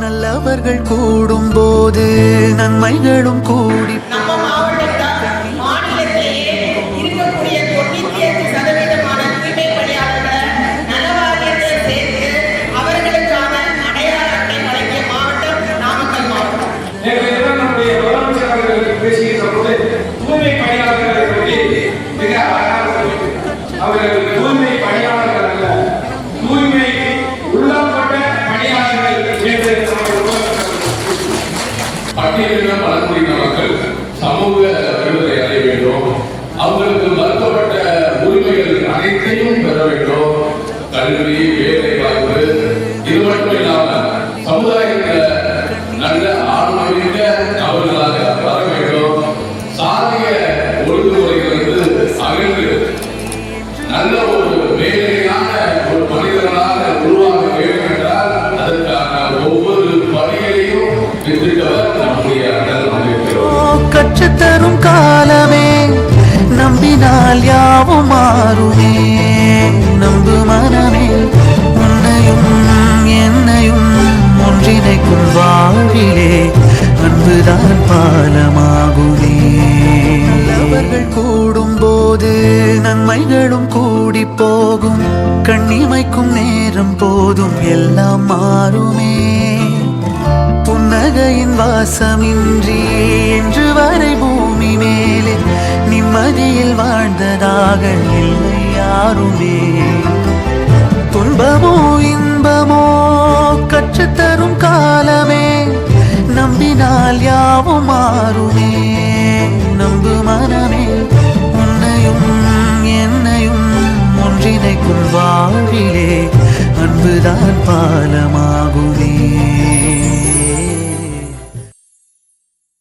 நல்லவர்கள் கூடும்போது நன்மைகளும் கூடி பட்டியலின பழங்குடியின மக்கள் சமூக விடுதலை அடைய வேண்டும். அவங்களுக்கு மறுக்கப்பட்ட உரிமைகள் அனைத்தையும் பெற வேண்டும். கல்வி, வேலை வாய்ப்பு, இது மட்டும் இல்லாம சமுதாயத்தில் நல்ல ஆன்மீக அவர்களாக வர வேண்டும். சாதிய ஒழுங்குமுறைகளிலிருந்து அகன்று நல்ல ஒரு வேலையான ஒரு மனிதர்களாக உருவாக வேண்டும் என்றால் அதற்கான ஒவ்வொரு படிகளையும் வித்திட்டவர் நம்முடைய அண்ணல் அம்பேத்கர். கற்றுத்தரும் காலமே நம்பினால் யாவும் மாறுமே. நம்பு மனமே உன்னையும் என்னையும் ஒன்றிணைக்கும் வாழ்விலே அன்புதான் பாலமாகுமே. நல்லவர்கள் கூடும்போது நன்மைகளும் கூடி போகும். கண்ணிமைக்கும் நேரம் போதும் எல்லாம் மாறுமே. புன்னகையின் வாசமின்றி என்று வரை பூமி மேலே நிம்மதியில் வாழ்ந்ததாக இல்லை யாருமே. துன்பமோ இன்பமோ கற்றுத்தரும் காலமே நம்பினால் யாவும் மாறுமே. நம்பு மனமே உன்னையும் என்னையும் ஒன்றிணைக்கும் வாழ்விலே அன்புதான் பாலமா.